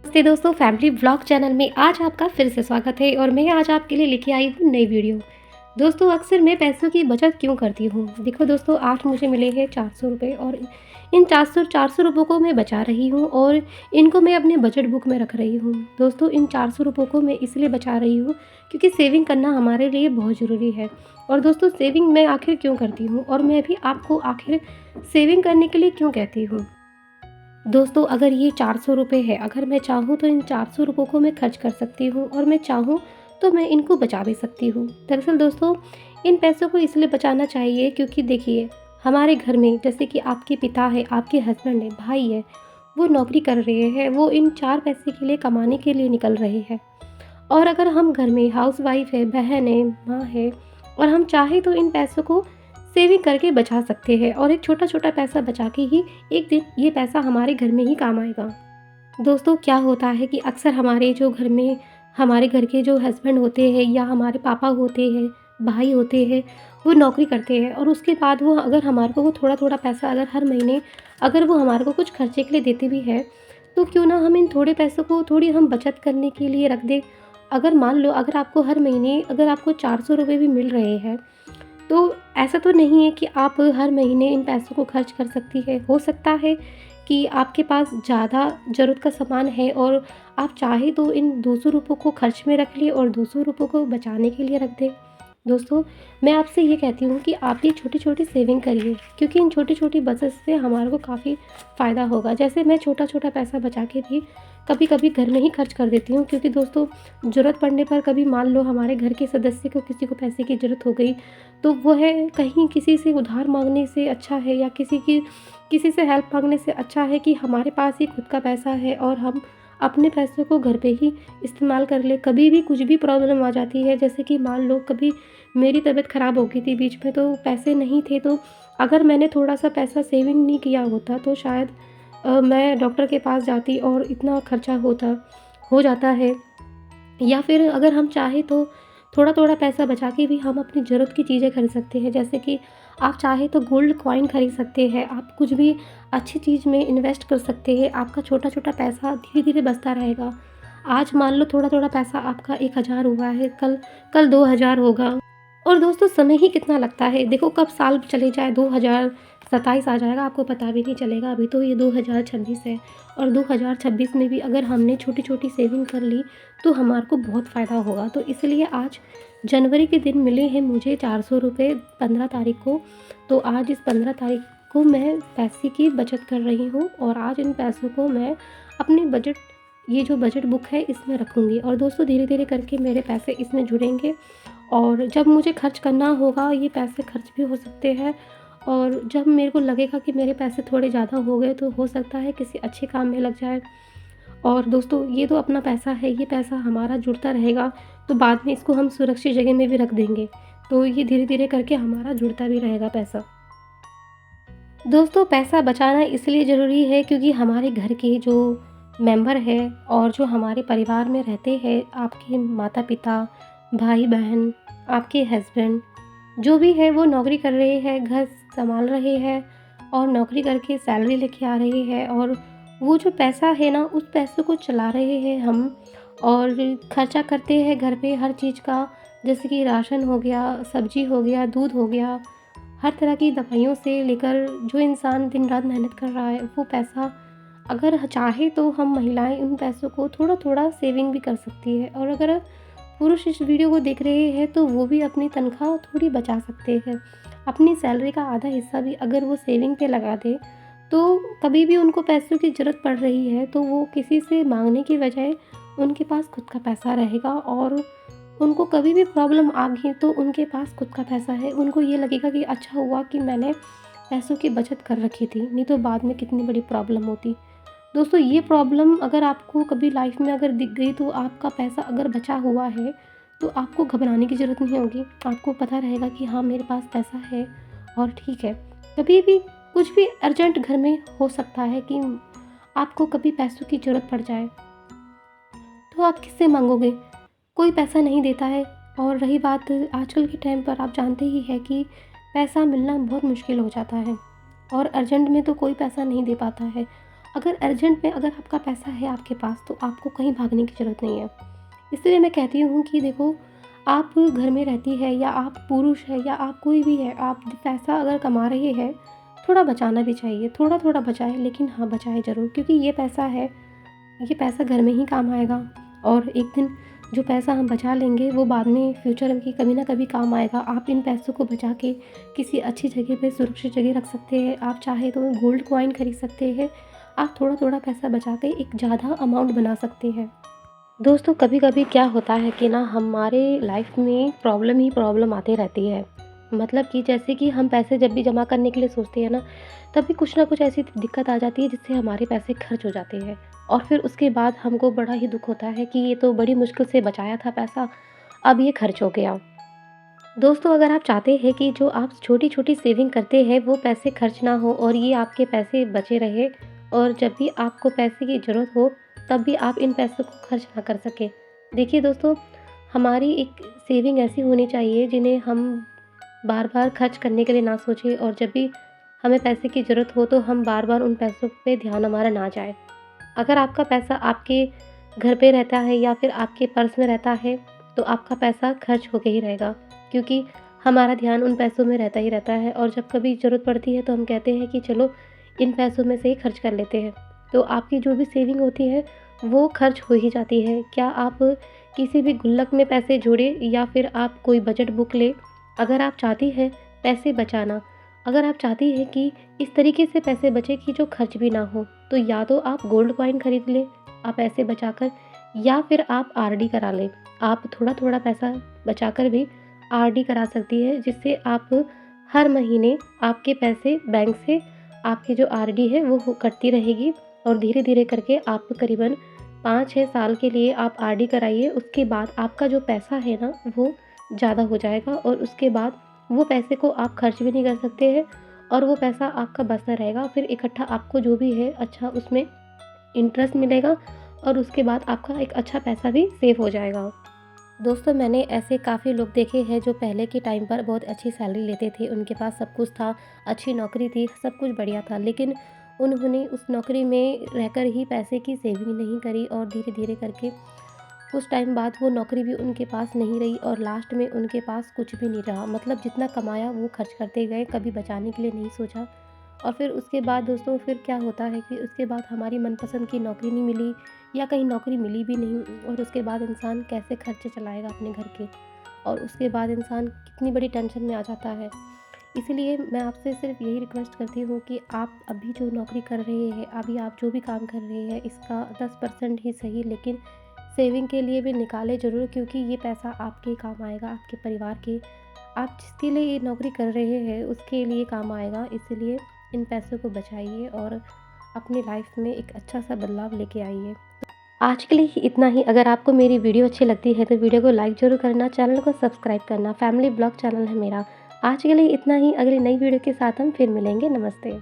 नमस्ते दोस्तों, family vlog channel में आज आपका फिर से स्वागत है और मैं आज आपके लिए लेके आई हूँ नई वीडियो। दोस्तों, अक्सर मैं पैसों की बचत क्यों करती हूँ। देखो दोस्तों, आज मुझे मिले हैं 400 रुपये और इन 400 रुपये को मैं बचा रही हूँ और इनको मैं अपने बजट बुक में रख रही हूँ। दोस्तों, इन 400 रुपये को मैं इसलिए बचा रही हूँ क्योंकि सेविंग करना हमारे लिए बहुत ज़रूरी है। और दोस्तों, सेविंग मैं आखिर क्यों करती हूँ और मैं भी आपको आखिर सेविंग करने के लिए क्यों कहती हूँ। दोस्तों, अगर ये 400 रुपये है, अगर मैं चाहूँ तो इन 400 रुपयों को मैं खर्च कर सकती हूँ और मैं चाहूँ तो मैं इनको बचा भी सकती हूँ। दरअसल दोस्तों, इन पैसों को इसलिए बचाना चाहिए क्योंकि देखिए, हमारे घर में जैसे कि आपके पिता है, आपके हस्बैंड है, भाई है, वो नौकरी कर रहे हैं, वो इन 4 पैसे के लिए कमाने के लिए निकल रहे हैं। और अगर हम घर में हाउसवाइफ है, बहन है, माँ है और हम चाहें तो इन पैसों को सेविंग करके बचा सकते हैं और एक छोटा-छोटा पैसा बचा के ही एक दिन ये पैसा हमारे घर में ही काम आएगा। दोस्तों, क्या होता है कि अक्सर हमारे जो घर में हमारे घर के जो हस्बैंड होते हैं या हमारे पापा होते हैं, भाई होते हैं, वो नौकरी करते हैं और उसके बाद वो अगर हमारे को वो थोड़ा-थोड़ा पैसा अगर हर महीने अगर वो हमारे को कुछ खर्चे के लिए देते भी हैं, तो क्यों ना हम इन थोड़े पैसों को थोड़ी हम बचत करने के लिए रख दें। अगर मान लो अगर आपको हर महीने अगर आपको 400 रुपये भी मिल रहे हैं, तो ऐसा तो नहीं है कि आप हर महीने इन पैसों को खर्च कर सकती है। हो सकता है कि आपके पास ज़्यादा ज़रूरत का सामान है और आप चाहें तो इन 200 रुपयों को खर्च में रख लिए और 200 रुपयों को बचाने के लिए रख दें। दोस्तों, मैं आपसे ये कहती हूँ कि आप ये छोटी-छोटी सेविंग करिए क्योंकि इन छोटी-छोटी बचत से हमारे को काफ़ी फ़ायदा होगा। जैसे मैं छोटा-छोटा पैसा बचा के भी कभी-कभी घर में ही खर्च कर देती हूँ क्योंकि दोस्तों, ज़रूरत पड़ने पर कभी मान लो हमारे घर के सदस्य को किसी को पैसे की ज़रूरत हो गई, तो वो है कहीं किसी से उधार माँगने से अच्छा है या किसी से हेल्प माँगने से अच्छा है कि हमारे पास ही खुद का पैसा है और हम अपने पैसों को घर पे ही इस्तेमाल कर लें। कभी भी कुछ भी प्रॉब्लम आ जाती है, जैसे कि मान लो कभी मेरी तबीयत ख़राब हो गई थी बीच में, तो पैसे नहीं थे, तो अगर मैंने थोड़ा-सा पैसा सेविंग नहीं किया होता तो शायद मैं डॉक्टर के पास जाती और इतना खर्चा हो जाता है। या फिर अगर हम चाहें तो थोड़ा-थोड़ा पैसा बचा के भी हम अपनी ज़रूरत की चीज़ें खरीद सकते हैं। जैसे कि आप चाहें तो गोल्ड कॉइन खरीद सकते हैं, आप कुछ भी अच्छी चीज़ में इन्वेस्ट कर सकते हैं। आपका छोटा-छोटा पैसा धीरे-धीरे बचता रहेगा। आज मान लो थोड़ा-थोड़ा पैसा आपका 1000 हुआ है, कल 2000 होगा। और दोस्तों, समय ही कितना लगता है। देखो कब साल चले जाए 2027 आ जाएगा, आपको पता भी नहीं चलेगा। अभी तो ये 2026 है और 2026 में भी अगर हमने छोटी-छोटी सेविंग कर ली तो हमारे को बहुत फ़ायदा होगा। तो इसलिए आज जनवरी के दिन मिले हैं मुझे 400 रुपये 15 तारीख को। तो आज इस 15 तारीख को मैं पैसे की बचत कर रही हूँ और आज इन पैसों को मैं अपने ये जो बजट बुक है इसमें रखूँगी। और दोस्तों, धीरे-धीरे करके मेरे पैसे इसमें जुड़ेंगे और जब मुझे खर्च करना होगा ये पैसे खर्च भी हो सकते हैं। और जब मेरे को लगेगा कि मेरे पैसे थोड़े ज़्यादा हो गए तो हो सकता है किसी अच्छे काम में लग जाए। और दोस्तों, ये तो अपना पैसा है, ये पैसा हमारा जुड़ता रहेगा, तो बाद में इसको हम सुरक्षित जगह में भी रख देंगे। तो ये धीरे-धीरे करके हमारा जुड़ता भी रहेगा पैसा। दोस्तों, पैसा बचाना इसलिए ज़रूरी है क्योंकि हमारे घर के जो मेंबर हैं और जो हमारे परिवार में रहते हैं, आपके माता-पिता, भाई-बहन, आपके हस्बैंड, जो भी है वो नौकरी कर रहे हैं, घर सँभाल रहे हैं और नौकरी करके सैलरी लेके आ रहे हैं और वो जो पैसा है ना, उस पैसे को चला रहे हैं हम और खर्चा करते हैं घर पे हर चीज़ का, जैसे कि राशन हो गया, सब्ज़ी हो गया, दूध हो गया, हर तरह की दवाइयों से लेकर जो इंसान दिन-रात मेहनत कर रहा है, वो पैसा अगर चाहे तो हम महिलाएँ उन पैसों को थोड़ा-थोड़ा सेविंग भी कर सकती है। और अगर पुरुष इस वीडियो को देख रहे हैं तो वो भी अपनी तनख्वाह थोड़ी बचा सकते हैं। अपनी सैलरी का आधा हिस्सा भी अगर वो सेविंग पे लगा दें, तो कभी भी उनको पैसों की ज़रूरत पड़ रही है तो वो किसी से माँगने की बजाय उनके पास खुद का पैसा रहेगा और उनको कभी भी प्रॉब्लम आ गई तो उनके पास खुद का पैसा है। उनको ये लगेगा कि अच्छा हुआ कि मैंने पैसों की बचत कर रखी थी, नहीं तो बाद में कितनी बड़ी प्रॉब्लम होती। दोस्तों, ये प्रॉब्लम अगर आपको कभी लाइफ में अगर दिख गई तो आपका पैसा अगर बचा हुआ है, तो आपको घबराने की ज़रूरत नहीं होगी। आपको पता रहेगा कि हाँ, मेरे पास पैसा है और ठीक है। कभी भी कुछ भी अर्जेंट घर में हो सकता है कि आपको कभी पैसों की ज़रूरत पड़ जाए, तो आप किससे माँगोगे? कोई पैसा नहीं देता है। और रही बात आजकल के टाइम पर, आप जानते ही हैं कि पैसा मिलना बहुत मुश्किल हो जाता है और अर्जेंट में तो कोई पैसा नहीं दे पाता है। अगर अर्जेंट में अगर आपका पैसा है आपके पास तो आपको कहीं भागने की ज़रूरत नहीं है। इसलिए मैं कहती हूँ कि देखो, आप घर में रहती है या आप पुरुष है या आप कोई भी है, आप पैसा अगर कमा रहे हैं, थोड़ा बचाना भी चाहिए। थोड़ा-थोड़ा बचाएँ, लेकिन हाँ, बचाएँ ज़रूर, क्योंकि ये पैसा है, ये पैसा घर में ही काम आएगा और एक दिन जो पैसा हम बचा लेंगे वो बाद में फ्यूचर में कभी ना कभी काम आएगा। आप इन पैसों को बचा के किसी अच्छी जगह पे सुरक्षित जगह रख सकते हैं। आप चाहे तो गोल्ड कॉइन खरीद सकते हैं। आप थोड़ा-थोड़ा पैसा बचा के एक ज़्यादा अमाउंट बना सकते हैं। दोस्तों, कभी-कभी क्या होता है कि ना हमारे लाइफ में प्रॉब्लम ही प्रॉब्लम आती रहती है। मतलब कि जैसे कि हम पैसे जब भी जमा करने के लिए सोचते हैं ना, तभी कुछ ना कुछ ऐसी दिक्कत आ जाती है जिससे हमारे पैसे खर्च हो जाते हैं और फिर उसके बाद हमको बड़ा ही दुःख होता है कि ये तो बड़ी मुश्किल से बचाया था पैसा, अब ये खर्च हो गया। दोस्तों, अगर आप चाहते हैं कि जो आप छोटी-छोटी सेविंग करते हैं वो पैसे खर्च ना हो और ये आपके पैसे बचे रहे और जब भी आपको पैसे की ज़रूरत हो तब भी आप इन पैसों को खर्च ना कर सकें। देखिए दोस्तों, हमारी एक सेविंग ऐसी होनी चाहिए जिन्हें हम बार-बार खर्च करने के लिए ना सोचें और जब भी हमें पैसे की ज़रूरत हो तो हम बार-बार उन पैसों पे ध्यान हमारा ना जाए। अगर आपका पैसा आपके घर पे रहता है या फिर आपके पर्स में रहता है, तो आपका पैसा खर्च होके ही रहेगा, क्योंकि हमारा ध्यान उन पैसों में रहता ही रहता है और जब कभी ज़रूरत पड़ती है तो हम कहते हैं कि चलो इन पैसों में से ही खर्च कर लेते हैं। तो आपकी जो भी सेविंग होती है वो खर्च हो ही जाती है। क्या आप किसी भी गुल्लक में पैसे जोड़ें या फिर आप कोई बजट बुक लें। अगर आप चाहती हैं पैसे बचाना, अगर आप चाहती हैं कि इस तरीके से पैसे बचें कि जो खर्च भी ना हो, तो या तो आप गोल्ड कॉइन खरीद लें, आप पैसे बचाकर, या फिर आप आरडी करा लें। आप थोड़ा-थोड़ा पैसा बचाकर भी आरडी करा सकती है, जिससे आप हर महीने आपके पैसे बैंक से आपकी जो आरडी है वो कटती रहेगी और धीरे-धीरे करके आप करीबन 5-6 साल के लिए आप आरडी कराइए। उसके बाद आपका जो पैसा है ना वो ज़्यादा हो जाएगा और उसके बाद वो पैसे को आप खर्च भी नहीं कर सकते हैं और वो पैसा आपका बचता रहेगा। फिर इकट्ठा आपको जो भी है अच्छा उसमें इंटरेस्ट मिलेगा और उसके बाद आपका एक अच्छा पैसा भी सेव हो जाएगा। दोस्तों, मैंने ऐसे काफ़ी लोग देखे हैं जो पहले के टाइम पर बहुत अच्छी सैलरी लेते थे, उनके पास सब कुछ था, अच्छी नौकरी थी, सब कुछ बढ़िया था, लेकिन उन्होंने उस नौकरी में रहकर ही पैसे की सेविंग नहीं करी और धीरे-धीरे करके कुछ टाइम बाद वो नौकरी भी उनके पास नहीं रही और लास्ट में उनके पास कुछ भी नहीं रहा। मतलब जितना कमाया वो खर्च करते गए, कभी बचाने के लिए नहीं सोचा। और फिर उसके बाद दोस्तों फिर क्या होता है कि उसके बाद हमारी मनपसंद की नौकरी नहीं मिली या कहीं नौकरी मिली भी नहीं और उसके बाद इंसान कैसे खर्चे चलाएगा अपने घर के, और उसके बाद इंसान कितनी बड़ी टेंशन में आ जाता है। इसीलिए मैं आपसे सिर्फ यही रिक्वेस्ट करती हूँ कि आप अभी जो नौकरी कर रहे हैं, अभी आप जो भी काम कर रहे हैं, इसका 10% ही सही लेकिन सेविंग के लिए भी निकालें ज़रूर, क्योंकि ये पैसा आपके काम आएगा, आपके परिवार के, आप जिसके लिए ये नौकरी कर रहे हैं उसके लिए काम आएगा। इसलिए इन पैसों को बचाइए और अपनी लाइफ में एक अच्छा सा बदलाव लेके आइए। आज के लिए इतना ही। अगर आपको मेरी वीडियो अच्छी लगती है तो वीडियो को लाइक ज़रूर करना, चैनल को सब्सक्राइब करना। फैमिली ब्लॉग चैनल है मेरा। आज के लिए इतना ही। अगली नई वीडियो के साथ हम फिर मिलेंगे। नमस्ते।